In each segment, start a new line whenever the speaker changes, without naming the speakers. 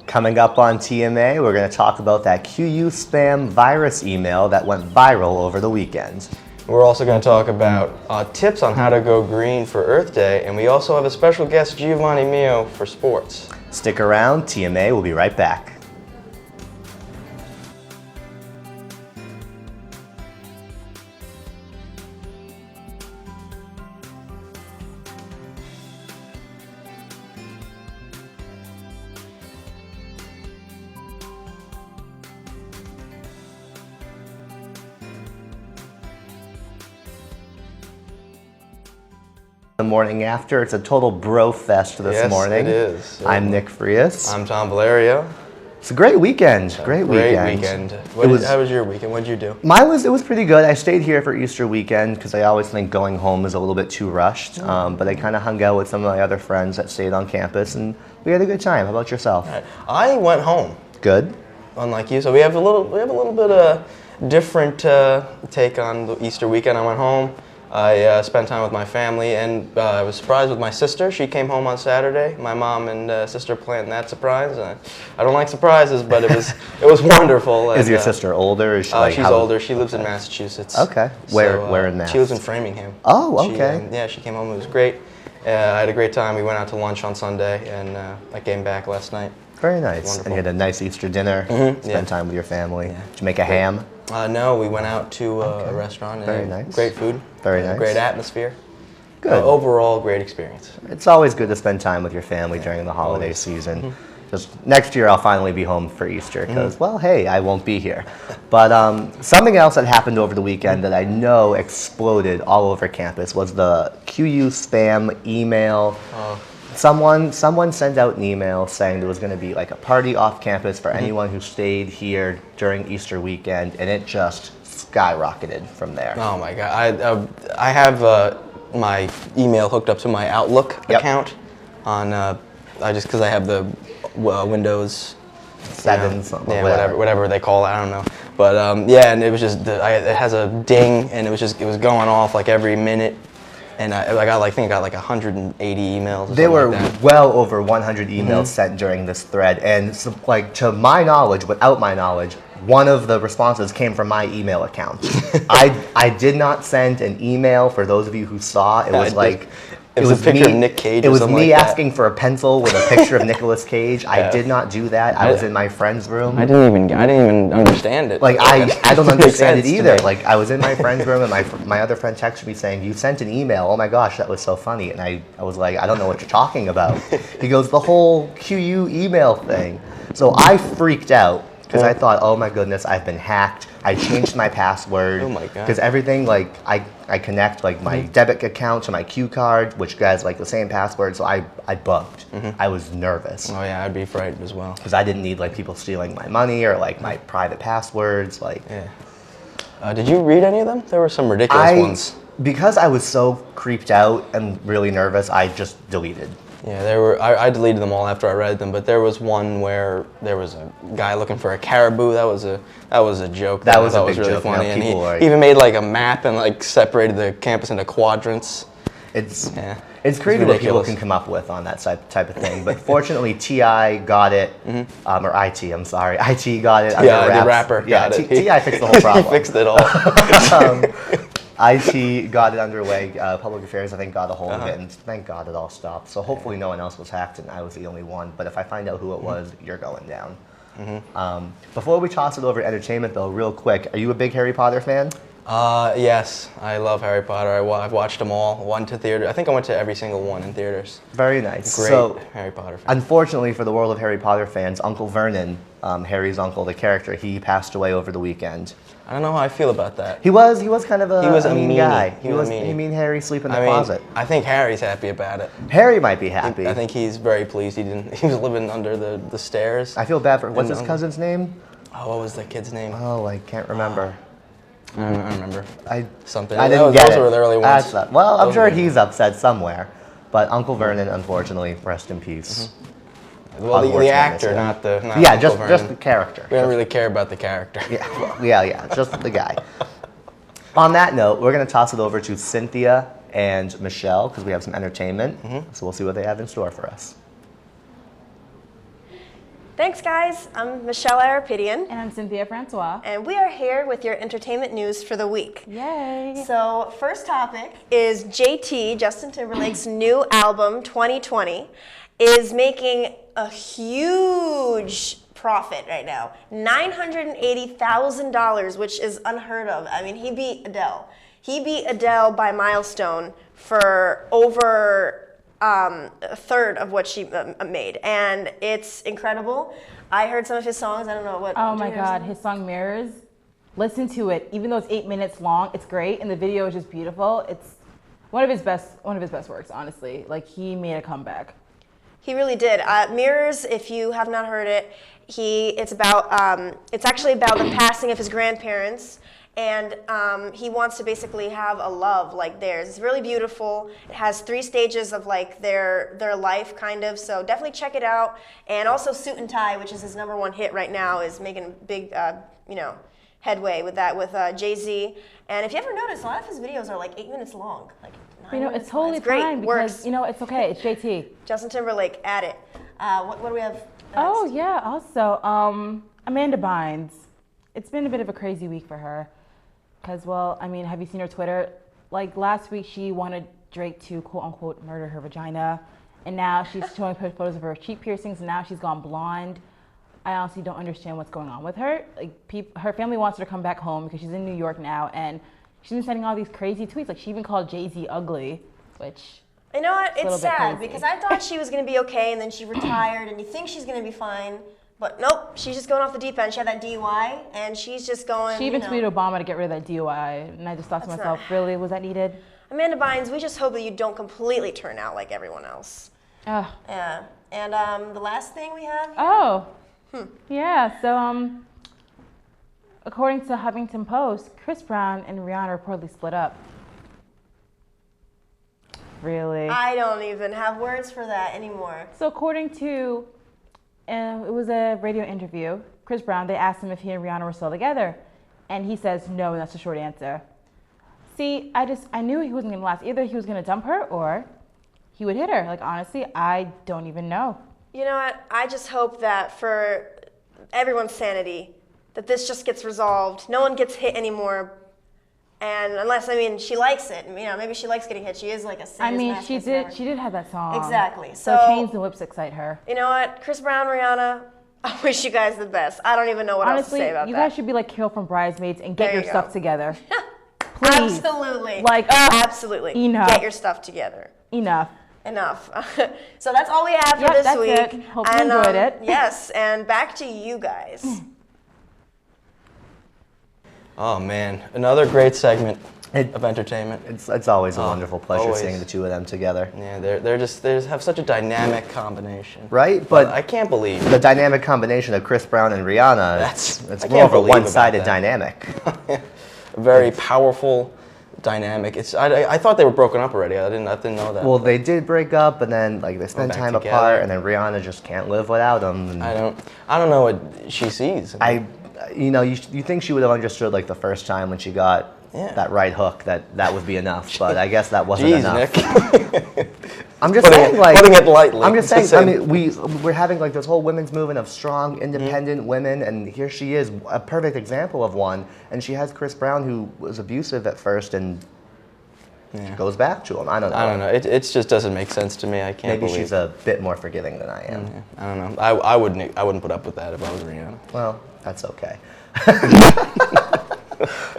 Coming up on TMA, we're going to talk about that QU spam virus email that went viral over the weekend.
We're also going to talk about tips on how to go green for Earth Day, and we also have a special guest, Giovanni Mio, for sports.
Stick around, TMA will be right back. The morning after, it's a total bro fest this morning.
Yes, it is.
I'm Nick Frias.
I'm Tom Valerio.
It's a great weekend. Great weekend.
How was your weekend? What did you do?
It was pretty good. I stayed here for Easter weekend because I always think going home is a little bit too rushed. But I kind of hung out with some of my other friends that stayed on campus, and we had a good time. How about yourself?
Right. I went home.
Good.
Unlike you, so we have a little bit of different take on the Easter weekend. I went home. I spent time with my family, and I was surprised with my sister. She came home on Saturday. My mom and sister planned that surprise. I don't like surprises, but it was wonderful.
Is your sister older? Is she
she's older. She lives in Massachusetts.
Okay. Where in Mass?
She lives in Framingham.
Oh, okay.
She came home. It was great. I had a great time. We went out to lunch on Sunday, and I came back last night.
Very nice. And you had a nice Easter dinner. Spent time with your family.
Yeah.
Did you make a ham?
No, we went out to a restaurant.
Very nice.
Great food.
Very nice.
Great atmosphere.
Good.
Overall, great experience.
It's always good to spend time with your family during the holiday season. Just next year, I'll finally be home for Easter because, well, hey, I won't be here. But something else that happened over the weekend that I know exploded all over campus was the QU spam email. Someone sent out an email saying there was going to be like a party off campus for anyone who stayed here during Easter weekend, and it just skyrocketed from there.
Oh my God! I have my email hooked up to my Outlook account on because I have the Windows
7 something.
Whatever they call it. I don't know. But and it was just it has a ding, and it was going off like every minute. And I got like 180 emails.
There were well over 100 emails sent during this thread, and so, like to my knowledge, without my knowledge, one of the responses came from my email account. I did not send an email. For those of you who saw, it was
it was a picture of Nick Cage.
It was me
like
asking for a pencil with a picture of Nicolas Cage. I did not do that. I was in my friend's room.
I didn't even understand it.
Like I don't understand it either. Like I was in my friend's room, and my other friend texted me saying, "You sent an email. Oh my gosh, that was so funny." And I was like, "I don't know what you're talking about." He goes, "The whole QU email thing." So I freaked out because I thought, "Oh my goodness, I've been hacked." I changed my password.
Oh my God.
Because everything, like, I connect, like, my debit account to my Q card, which has, like, the same password, so I bugged. I was nervous.
Oh yeah, I'd be frightened as well.
Because I didn't need, like, people stealing my money or, like, my private passwords, like.
Yeah. Did you read any of them? There were some ridiculous ones.
Because I was so creeped out and really nervous, I just deleted.
Yeah, there were. I deleted them all after I read them, but there was one where there was a guy looking for a caribou. That was a joke.
That was a big
really
joke.
funny, and he
are,
even made like a map and like separated the campus into quadrants.
It's crazy what people can come up with on that type of thing. But fortunately, TI got it, or IT. I'm sorry, IT got it.
Yeah, the rapper got it.
TI fixed the whole problem.
He fixed it all.
IT got it underway. Public Affairs, I think, got a hold of it, and thank God it all stopped. So hopefully no one else was hacked, and I was the only one. But if I find out who it was, you're going down. Before we toss it over to entertainment, though, real quick, are you a big Harry Potter fan?
Yes, I love Harry Potter. I've watched them all. One to theater. I think I went to every single one in theaters.
Very nice.
Great Harry Potter fan.
Unfortunately for the world of Harry Potter fans, Uncle Vernon, Harry's uncle, the character, he passed away over the weekend.
I don't know how I feel about that.
He was kind of a mean guy.
He was a meanie.
He mean Harry sleep in the closet.
I think Harry's happy about it.
Harry might be happy.
I think he's very pleased. He was living under the stairs.
I feel bad for what's his cousin's name?
Oh, what was the kid's name?
Oh, I can't remember.
I remember. Something.
I didn't get it.
Those were the early ones.
Well, I'm sure he's upset somewhere. But Uncle Vernon, unfortunately, rest in peace.
Well, the actor, not
just the character.
We don't really care about the character.
Yeah, just the guy. On that note, we're going to toss it over to Cynthia and Michelle because we have some entertainment. So we'll see what they have in store for us.
Thanks, guys. I'm Michelle Arapidian,
And I'm Cynthia Francois.
and we are here with your entertainment news for the week.
Yay.
So, first topic is JT, Justin Timberlake's new album, 2020, is making a huge profit right now. $980,000, which is unheard of. I mean, he beat Adele. He beat Adele by milestone for over a third of what she made, and it's incredible. I heard some of his songs. I don't know what.
Oh
did
my
you hear
God,
some?
his song Mirrors. Listen to it. Even though it's 8 minutes long, it's great, and the video is just beautiful. It's one of his best works, honestly. Like, he made a comeback.
He really did. Mirrors, if you have not heard it, it's actually about the passing of his grandparents, and he wants to basically have a love like theirs. It's really beautiful. It has 3 stages of like their life, kind of. So definitely check it out. And also Suit and Tie, which is his #1 hit right now, is making big headway with that with Jay-Z. And if you ever notice, a lot of his videos are like 8 minutes long. Like 9 minutes
It's totally
long. It's great.
fine because,
Works.
it's okay. It's JT.
Justin Timberlake, at it. What do we have next?
Oh, yeah. Also, Amanda Bynes. It's been a bit of a crazy week for her. Because, well, I mean, have you seen her Twitter? Like, last week she wanted Drake to, quote-unquote, murder her vagina. And now she's showing photos of her cheek piercings, and now she's gone blonde. I honestly don't understand what's going on with her. Like, her family wants her to come back home because she's in New York now, and she's been sending all these crazy tweets. Like, she even called Jay-Z ugly, which...
You know what? It's
little bit
sad
crazy.
because I thought she was going to be okay, and then she retired, and you think she's going to be fine. But nope, she's just going off the deep end. She had that DUI, and she's just going.
She even tweeted Obama to get rid of that DUI, and I just thought to
That's
myself,
not-
really, was that needed?
Amanda Bynes, we just hope that you don't completely turn out like everyone else.
Ugh.
Yeah. And the last thing we have.
Oh, yeah. So, according to Huffington Post, Chris Brown and Rihanna reportedly split up. Really?
I don't even have words for that anymore.
So, according to, it was a radio interview. Chris Brown, they asked him if he and Rihanna were still together, and he says no, and that's the short answer. See, I knew he wasn't gonna last. Either he was gonna dump her or he would hit her. Like, honestly, I don't even know.
You know what? I just hope that for everyone's sanity, that this just gets resolved. No one gets hit anymore. And unless, I mean, she likes it. Maybe she likes getting hit. She is like a
I mean,
sadist.
she did have that song.
Exactly.
So
So,
chains and whips excite her.
you know what? Chris Brown, Rihanna, I wish you guys the best. I don't even know what else to
Honestly,
say about
you
that.
guys should be like Carol from Bridesmaids and get
There
your
you
stuff
go.
together. Please.
Absolutely.
Like,
absolutely.
enough.
Get your stuff together.
Enough.
Enough. So that's all we have for
Yep,
this
that's
week.
it. Hope you enjoyed it.
Yes, and back to you guys.
Oh man, another great segment
It-
of entertainment.
It's always a wonderful pleasure
always.
seeing the two of them together.
Yeah, they just have such a dynamic combination.
Right?
But
But
I can't believe
the dynamic combination of Chris Brown and Rihanna,
That's-
it's
I
more
can't
of a
believe about
one-sided
that.
dynamic.
a very powerful dynamic. I thought they were broken up already. I didn't know that.
Well, they did break up, and then like they spent
back
time
together.
apart, and then Rihanna just can't live without him. And
I don't know what she sees.
you think she would have understood like the first time when she got
Yeah.
that right hook that would be enough, but I guess that wasn't
Jeez,
enough.
Nick.
I'm just
Putting
saying,
it-
like,
putting it lightly.
I'm just
It's
saying.
the
I
same.
mean, we're having like this whole women's movement of strong, independent
Mm-hmm.
women, and here she is, a perfect example of one. And she has Chris Brown, who was abusive at first, and she goes back to him. I don't know.
I don't know. It just doesn't make sense to me. I can't
Maybe
believe.
she's a bit more forgiving than I am.
Yeah, I don't know. I wouldn't put up with that if I was Rihanna.
Well, that's okay.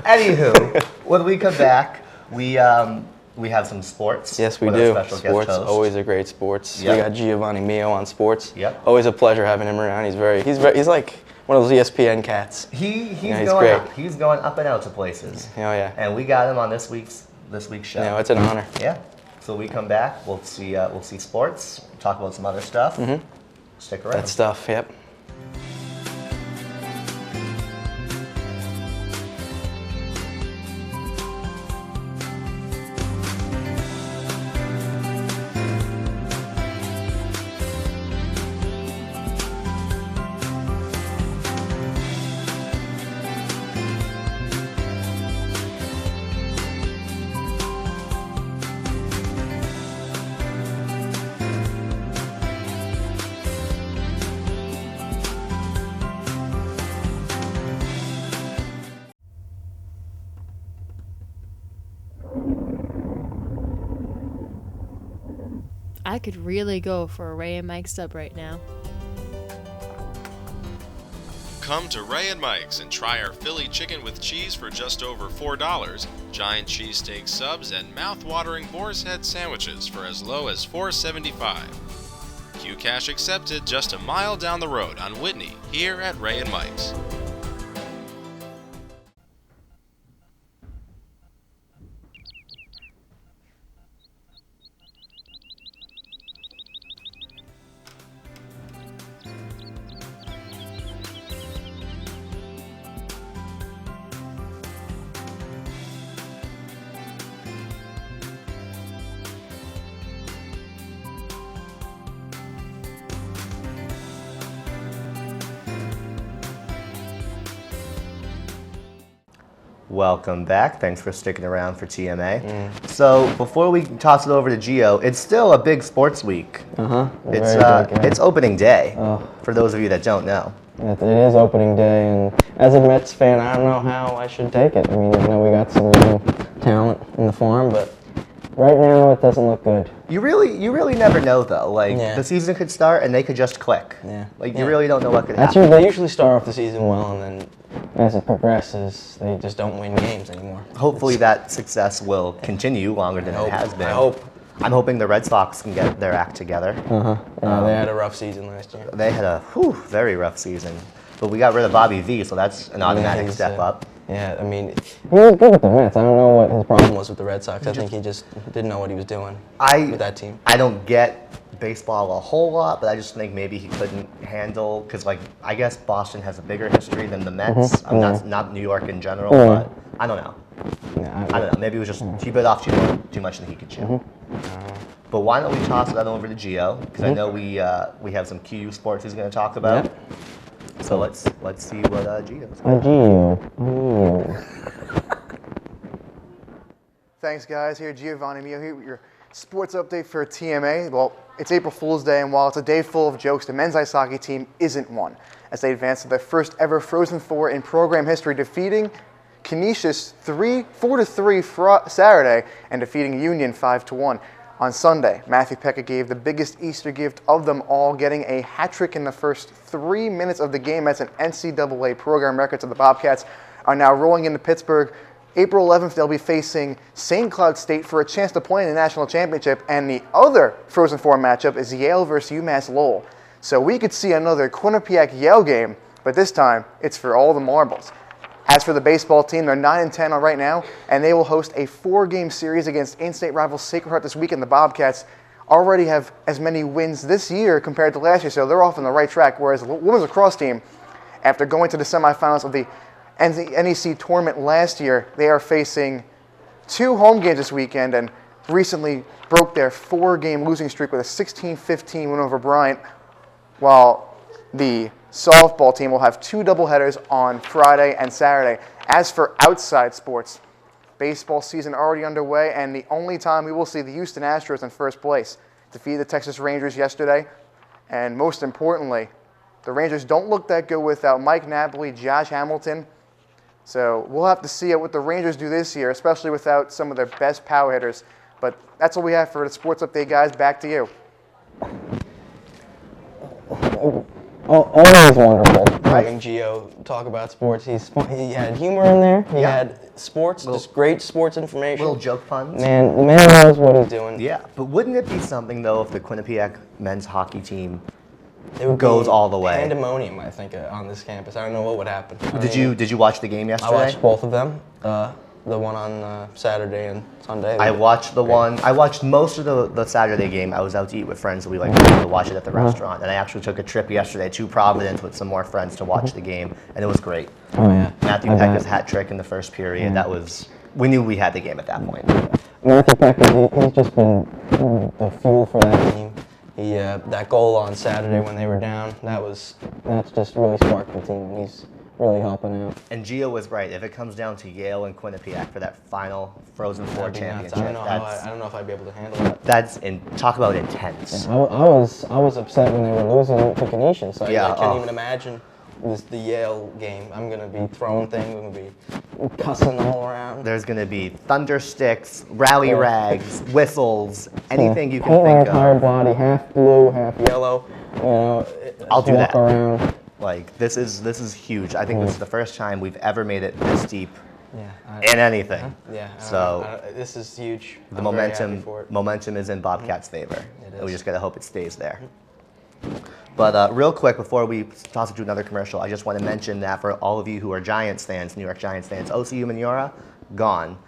Anywho, when we come back, we have some sports.
Yes, we
with our
do.
special guest
Sports,
host.
always a great sports.
Yep.
We got Giovanni Mio on sports.
Yep.
Always a pleasure having him around. He's like one of those ESPN cats.
He's
Yeah, he's
going
great.
up. He's going up and out to places.
Oh yeah.
And we got him on this week's show.
No, it's an honor.
Yeah. So we come back. We'll see sports. Talk about some other stuff. Stick around.
That stuff. Yep.
I could really go for a Ray and Mike sub right now.
Come to Ray and Mike's and try our Philly chicken with cheese for just over $4, giant cheesesteak subs, and mouth-watering boar's head sandwiches for as low as $4.75. Q-Cash accepted just a mile down the road on Whitney, here at Ray and Mike's.
Welcome back. Thanks for sticking around for TMA. So before we toss it over to Gio, it's still a big sports week. It's opening day. For those of you that don't know.
It is opening day, and as a Mets fan, I don't know how I should take it. I mean, I know we got some young talent in the farm, but right now it doesn't look good.
You really never know though. Like
Yeah.
the season could start and they could just click.
Yeah.
Like
Yeah.
you really don't know what could
That's
happen.
they usually start off the season well, and then as it progresses, they just don't win games anymore.
Hopefully that success will continue longer than it has been.
I hope.
I'm hoping the Red Sox can get their act together.
They had a rough season last year.
They had a very rough season. But we got rid of Bobby V, so that's an automatic step up.
Yeah, I mean, he was good with the Mets. I don't know what his problem was with the Red Sox. I think he just didn't know what he was doing with that team.
I don't get baseball a whole lot, but I just think maybe he couldn't handle, because like I guess Boston has a bigger history than the Mets. I'm not New York in general, but I don't know.
Yeah,
I don't know. Maybe it was just he bit off too much than he could chew. But why don't we toss it on over to Gio? Because I know we have some QU sports he's going to talk about.
Yep.
So let's see what Gio's.
Thanks, guys. Here, Giovanni Mio here with your sports update for TMA. Well, it's April Fool's Day, and while it's a day full of jokes, the men's ice hockey team isn't one, as they advanced to their first ever Frozen Four in program history, defeating Canisius 4-3 Saturday and defeating Union 5-1 on Sunday. Matthew Pekka gave the biggest Easter gift of them all, getting a hat trick in the first 3 minutes of the game. That's an NCAA program record. So the Bobcats are now rolling into Pittsburgh. April 11th, they'll be facing St. Cloud State for a chance to play in the national championship. And the other Frozen Four matchup is Yale versus UMass Lowell. So we could see another Quinnipiac-Yale game, but this time it's for all the marbles. As for the baseball team, they're 9-10 right now, and they will host a 4-game series against in-state rival Sacred Heart this weekend. The Bobcats already have as many wins this year compared to last year, so they're off on the right track, whereas the women's lacrosse team, after going to the semifinals of the NEC tournament last year, they are facing 2 home games this weekend and recently broke their 4-game losing streak with a 16-15 win over Bryant, while the softball team will have 2 doubleheaders on Friday and Saturday. As for outside sports, baseball season already underway, and the only time we will see the Houston Astros in first place defeated the Texas Rangers yesterday. And most importantly, the Rangers don't look that good without Mike Napoli, Josh Hamilton. So we'll have to see what the Rangers do this year, especially without some of their best power hitters. But that's all we have for the sports update, guys. Back to you.
Always wonderful having Gio talk about sports. He had humor in there. He had sports, just great sports information.
Little joke puns.
Man, the man knows what he's doing.
Yeah, but wouldn't it be something though if the Quinnipiac men's hockey team
It would
goes
be
all the way?
Pandemonium, I think, on this campus. I don't know what would happen.
Did you watch the game
I
yesterday?
watched both of them. The one on Saturday and Sunday.
I watched I watched most of the Saturday game. I was out to eat with friends, so we to watch it at the restaurant. And I actually took a trip yesterday to Providence with some more friends to watch the game, and it was great.
Oh yeah.
Matthew Pekka's hat trick in the first period. We knew we had the game at that point.
Matthew Pekka, he's just been the fuel for that team. That goal on Saturday when they were down, that's just really sparked the team. He's really helping out.
And Gio was right. If it comes down to Yale and Quinnipiac for that final Frozen Four championship,
I don't know if I'd be able to handle that.
Talk about intense.
Yeah, I was upset when they were losing to Canisius. So I can't
oh.
even imagine the Yale game. I'm gonna be throwing things. I'm gonna be cussing all around.
There's going to be thunder sticks, rally rags, whistles, anything you can
Paint my
think
entire
of.
body, half blue, half yellow. You know,
I'll
just
do
walk
that.
around.
Like this is huge. I think this is the first time we've ever made it this deep
Yeah.
in anything.
Yeah.
So
this is huge.
the
I'm very happy for it.
momentum is in Bobcat's favor. And we
is.
just gotta hope it stays there. But real quick, before we toss it to another commercial, I just want to mention that for all of you who are Giants fans, New York Giants fans, Osi Umenyiora, gone.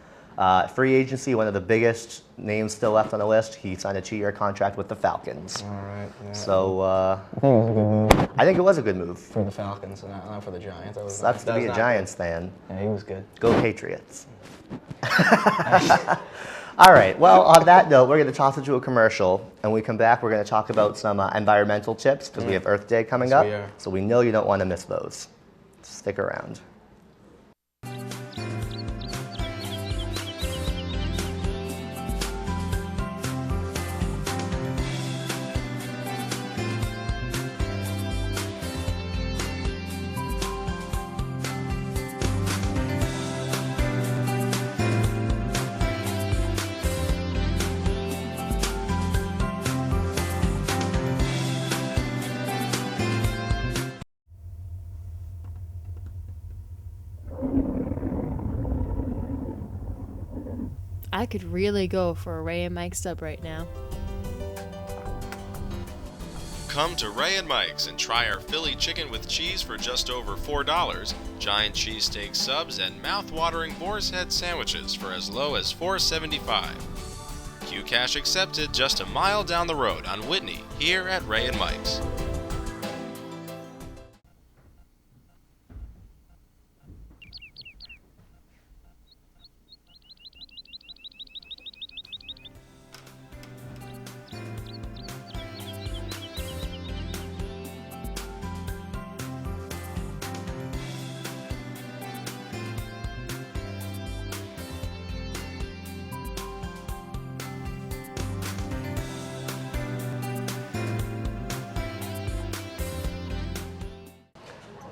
Free agency, one of the biggest names still left on the list. He signed a 2-year contract with the Falcons.
All right. Yeah.
So
I think it was a good move
I think it was a good move.
for the Falcons, not for the Giants.
Sucks to be a Giants fan.
Yeah, he was good.
Go Patriots. All right, well, on that note, we're going to toss it to a commercial. And when we come back, we're going to talk about some environmental tips because we have Earth Day coming
Yes,
up.
we are.
So we know you don't want to miss those. Stick around.
I could really go for a Ray and Mike sub right now.
Come to Ray and Mike's and try our Philly chicken with cheese for just over $4, giant cheesesteak subs, and mouth-watering boar's head sandwiches for as low as $4.75. Qcash accepted just a mile down the road on Whitney here at Ray and Mike's.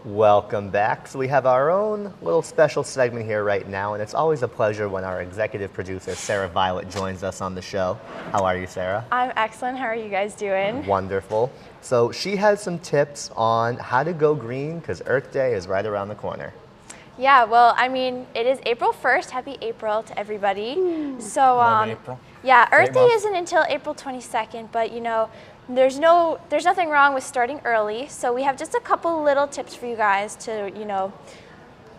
Welcome back. So we have our own little special segment here right now, and it's always a pleasure when our executive producer, Sarah Violet, joins us on the show. How are you, Sarah?
I'm excellent. How are you guys doing?
Wonderful. So she has some tips on how to go green because Earth Day is right around the corner.
Yeah, well, I mean, it is April 1st. Happy April to everybody. So,
Love April.
yeah, Earth
Great
Day
month.
isn't until April 22nd, but you know, there's nothing wrong with starting early. So we have just a couple little tips for you guys to, you know,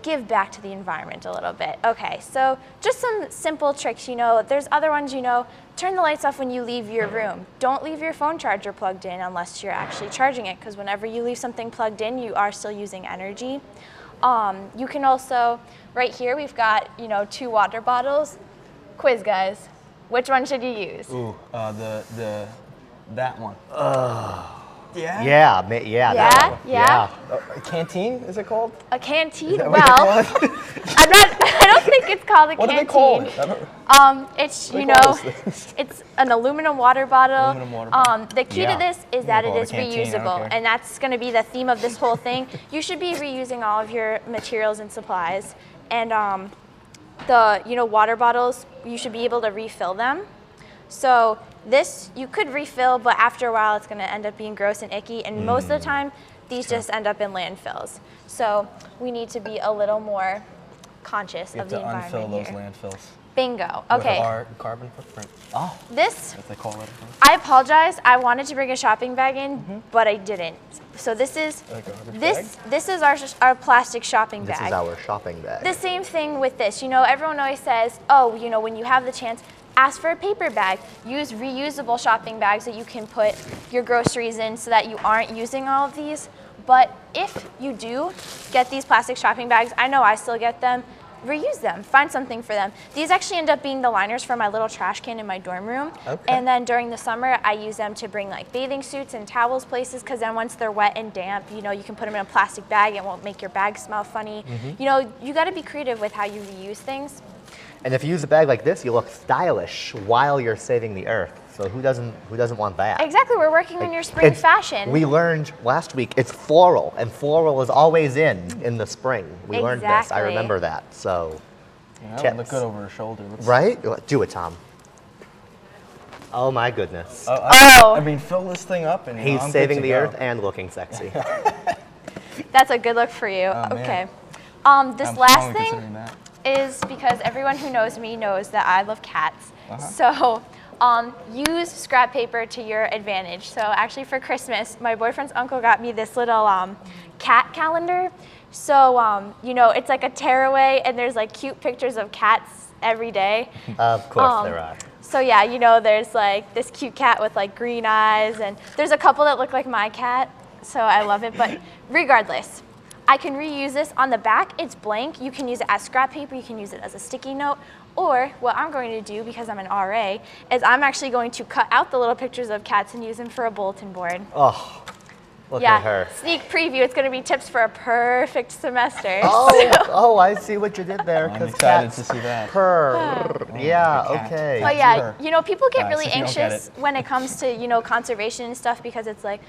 give back to the environment a little bit. Okay, so just some simple tricks, you know, there's other ones, you know, turn the lights off when you leave your room. Don't leave your phone charger plugged in unless you're actually charging it, because whenever you leave something plugged in, you are still using energy. You can also, right here, we've got, you know, 2 water bottles. Quiz, guys. Which one should you use?
Ooh, that one. Yeah?
Yeah, that
Yeah?
one.
Yeah?
A canteen, is it called?
A canteen?
that
Well,
what they call
I don't think it's called a
What do
canteen.
they call it? I don't-
It's,
What
you
do they call
know,
this thing?
it's an aluminum water bottle.
Aluminum water bottle.
The key
Yeah.
to this is that
call
it
it a
is
canteen, I don't
reusable,
care.
and that's going to be the theme of this whole thing. You should be reusing all of your materials and supplies, and the, you know, water bottles, you should be able to refill them. So this you could refill, but after a while it's going to end up being gross and icky, and most of the time these just end up in landfills. So we need to be a little more conscious
You
of
have
the
to
environment
unfill those
here.
landfills.
Bingo.
With
Okay.
our carbon footprint. Oh,
This,
as they call it.
I apologize. I wanted to bring a shopping bag in, but I didn't. So this is
A garbage
this is our plastic shopping
This
bag.
is our shopping bag.
The same thing with this. You know, everyone always says, oh, you know, when you have the chance, ask for a paper bag. Use reusable shopping bags that you can put your groceries in so that you aren't using all of these. But if you do get these plastic shopping bags, I know I still get them, reuse them, find something for them. These actually end up being the liners for my little trash can in my dorm room.
Okay.
And then during the summer, I use them to bring like bathing suits and towels places, because then once they're wet and damp, you know, you can put them in a plastic bag. It won't make your bag smell funny. You know, you got to be creative with how you reuse things.
And if you use a bag like this, you look stylish while you're saving the earth. So who doesn't want that?
Exactly, we're working on your spring
It's-
fashion.
We learned last week it's floral, and floral is always in the spring. We learned this. I
Exactly.
remember that. So,
That would look
tips.
good over her shoulder.
Right? Do it, Tom. Oh my goodness.
I mean, fill this thing up and
He's
I'm good
saving
to
the
go.
earth and looking sexy.
That's a good look for you.
Oh, man.
Okay. This
I'm
last
strongly
thing
considering that.
is because everyone who knows me knows that I love cats.
Uh-huh.
So use scrap paper to your advantage. So actually for Christmas, my boyfriend's uncle got me this little cat calendar. So, it's like a tearaway and there's like cute pictures of cats every day.
Of course there are.
So yeah, there's like this cute cat with like green eyes, and there's a couple that look like my cat, so I love it. But regardless, I can reuse this. On the back, it's blank. You can use it as scrap paper, you can use it as a sticky note, or what I'm going to do, because I'm an RA, is I'm actually going to cut out the little pictures of cats and use them for a bulletin board.
Oh, look
Yeah,
at her.
sneak preview, it's gonna be tips for a perfect semester.
Oh, I see what you did there.
I'm
'cause
excited
cats
to see that.
purr. Yeah,
the cat.
okay.
But yeah, people get really
if you don't get
anxious
it.
when it comes to, conservation and stuff, because it's like,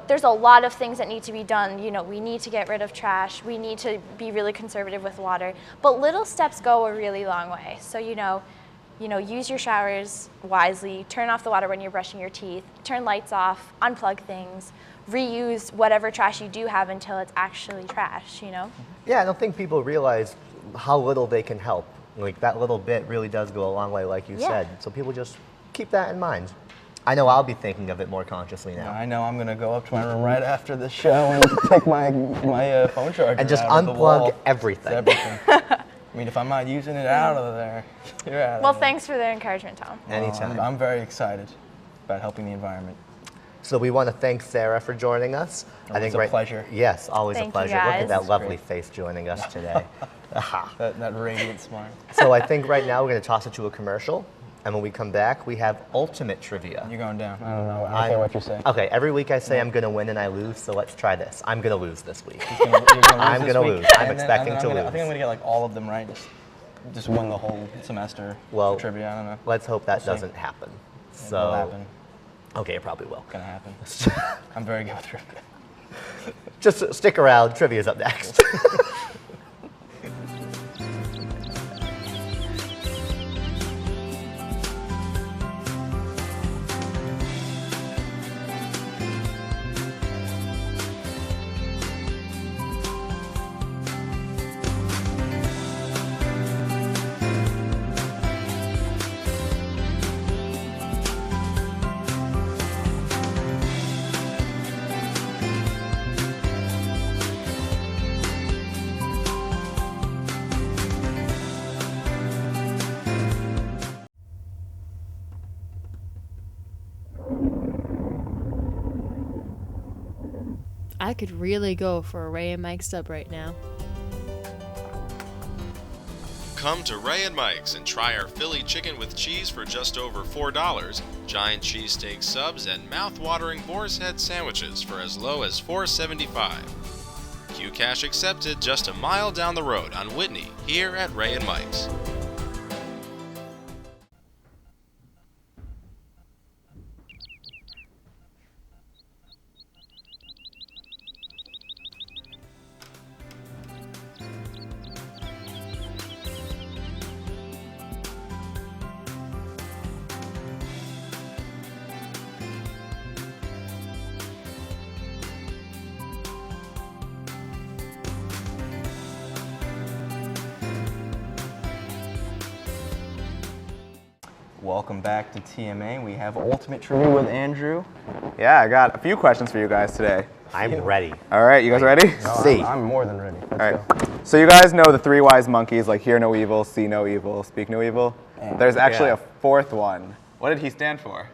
there's a lot of things that need to be done. We need to get rid of trash. We need to be really conservative with water. But little steps go a really long way. So, use your showers wisely, turn off the water when you're brushing your teeth, turn lights off, unplug things, reuse whatever trash you do have until it's actually trash,
Yeah, I don't think people realize how little they can help. Like that little bit really does go a long way, like you
Yeah.
said. So people just keep that in mind. I know I'll be thinking of it more consciously now.
I know I'm gonna go up to my room right after the show and take my phone charger
And just
out of the wall.
unplug everything.
Everything. I mean, if I'm not using it out of there, you're out of
Well,
there.
thanks for the encouragement, Tom.
Anytime.
I'm very excited about helping the environment.
So we want to thank Sarah for joining us.
Always a pleasure.
Yes, always
Thank
a
you,
pleasure. Look at
guys.
that
That's
lovely
great.
face joining us today. Aha.
That radiant smile.
So I think right now we're going to toss it to a commercial. And when we come back, we have ultimate trivia.
You're going down. I don't know. I don't care what you say.
Okay, every week I say I'm going to win and I lose, so let's try this. I'm going to lose this week.
You're gonna lose
I'm
this
gonna
week,
lose. I'm
and then-
expecting
and
to
then I
lose.
think I'm gonna get like all of them right. Just win the whole semester
Well,
for trivia. I don't know.
Let's hope that
see.
doesn't happen. So,
It'll happen.
okay, it probably will.
Gonna happen. I'm very good with trivia.
Just stick around. Trivia's up next.
I could really go for a Ray and Mike sub right now.
Come to Ray and Mike's and try our Philly chicken with cheese for just over $4, giant cheesesteak subs, and mouth-watering boar's head sandwiches for as low as $4.75. Qcash accepted just a mile down the road on Whitney here at Ray and Mike's.
Welcome back to TMA. We have Ultimate Trivia with Andrew.
Yeah, I got a few questions for you guys today.
I'm ready.
All right, you guys ready?
See.
I'm more than ready. Let's
All right.
go.
So you guys know the three wise monkeys, like hear no evil, see no evil, speak no evil. There's actually
Yeah.
a fourth one. What did he stand for?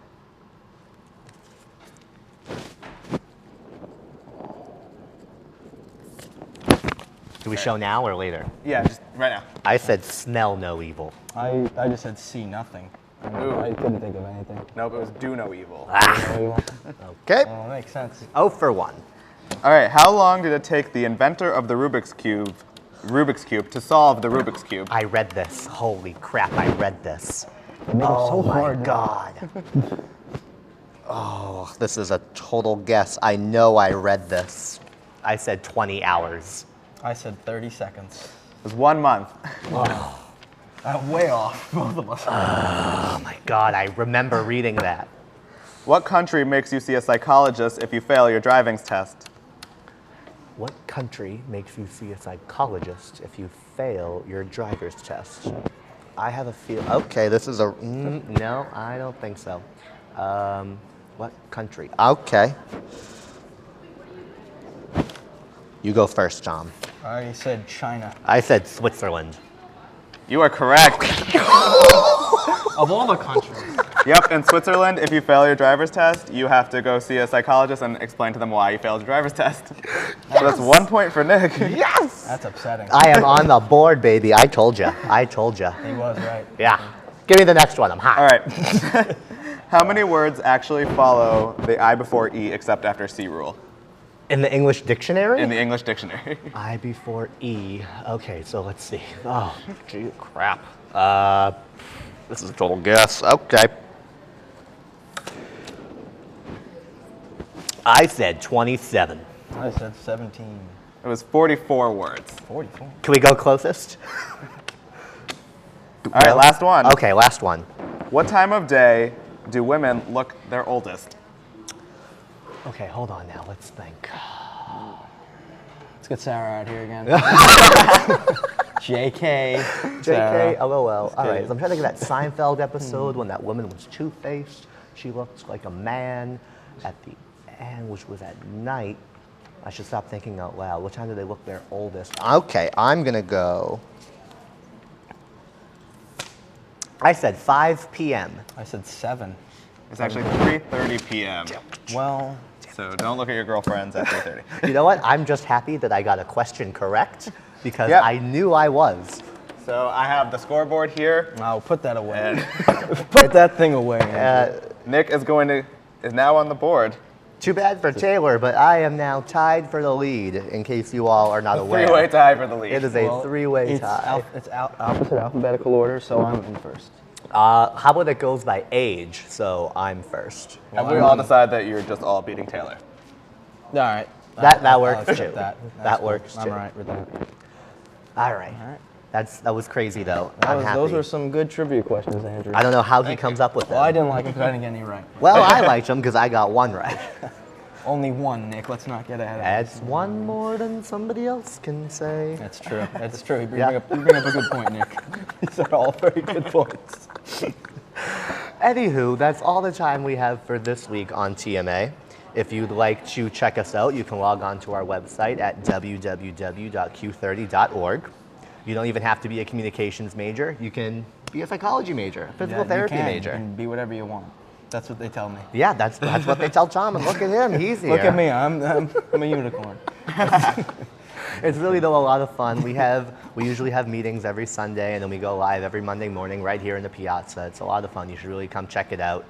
Do we show now or later?
Yeah, just right now.
I said smell no evil.
I just said see nothing. I couldn't think of anything.
Nope, it was do no evil.
Okay.
Oh, that makes sense.
0 for 1.
All right, how long did it take the inventor of the Rubik's Cube to solve the Rubik's Cube?
I read this. Holy crap, I read this. Oh my God. Oh, this is a total guess. I know I read this. I said 20 hours.
I said 30 seconds.
It was 1 month.
Way off, both of us.
Oh my God, I remember reading that.
What country makes you see a psychologist if you fail your driving test?
What country makes you see a psychologist if you fail your driver's test? I have a feel. Okay, this is a. No, I don't think so. What country? Okay. You go first, Tom.
I said China.
I said Switzerland.
You are correct.
Of all the countries.
Yep, in Switzerland, if you fail your driver's test, you have to go see a psychologist and explain to them why you failed your driver's test. So that's 1 point for Nick.
Yes!
That's upsetting.
I am on the board, baby. I told you. I told you.
He was right.
Yeah. Give me the next one. I'm hot.
All right. How many words actually follow the I before E except after C rule?
In the English dictionary?
In the English dictionary.
I before E. Okay, so let's see. Oh, gee, crap. This is a total guess. Okay. I said 27.
I said 17.
It was 44 words.
44.
Can we go closest?
All right, last one.
Okay, last one.
What time of day do women look their oldest?
Okay, hold on now. Let's think.
Let's get Sarah out here again. JK.
JK, LOL. All right,
kidding.
so I'm trying to think of that Seinfeld episode when that woman was two-faced. She looked like a man at the end, which was at night. I should stop thinking out loud. What time do they look their oldest? Okay, I'm going to go. I said 5 p.m.
I said 7.
It's actually 3:30 p.m.
Well,
So don't look at your girlfriends at 3:30.
You know what? I'm just happy that I got a question correct because
Yep.
I knew I was.
So I have the scoreboard here.
I'll put that away.
And
Put that thing away. Andrew.
Nick is now on the board.
Too bad for Taylor, but I am now tied for the lead, in case you all are not aware.
Three-way tie for the lead.
It is a three-way
it's
tie.
it's opposite alphabetical order, so I'm in first.
How about it goes by age, so I'm first.
And we all decide that you're just all beating Taylor.
All right.
That
I'll
works
accept
too.
That
That
cool.
works
I'm
too.
all right with that.
All right. That was crazy, though. I'm happy.
Those were some good trivia questions, Andrew.
I don't know how he comes up with them.
Well, I didn't like it because I didn't get any right.
Well, I liked them because I got one right.
Only one, Nick. Let's not get ahead of
That's one more than somebody else can say.
That's true. That's true. You bring,
Yeah.
you bring up a good point, Nick. These are all very good points.
Anywho, that's all the time we have for this week on TMA. If you'd like to check us out, you can log on to our website at www.q30.org. You don't even have to be a communications major. You can be a psychology major, a physical therapy major.
You can be whatever you want. That's what they tell me.
Yeah, that's what they tell Tom, and look at him, he's here.
Look at me. I'm a unicorn.
It's really, though, a lot of fun. We usually have meetings every Sunday, and then we go live every Monday morning right here in the Piazza. It's a lot of fun. You should really come check it out.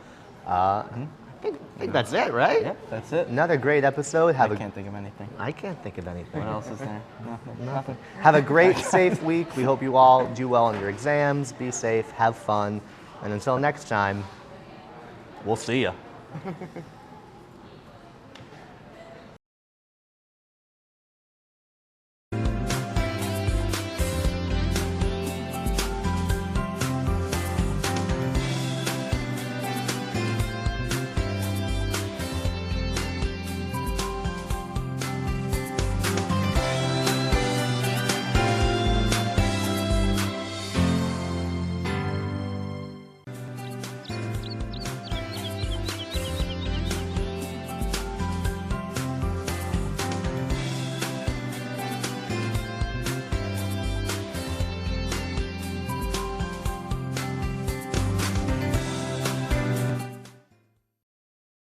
I think that's it, right?
Yep, that's it.
Another great episode.
I can't think of anything.
I can't think of anything.
What else is there? Nothing.
Have a great, safe week. We hope you all do well on your exams. Be safe, have fun, and until next time, we'll see ya.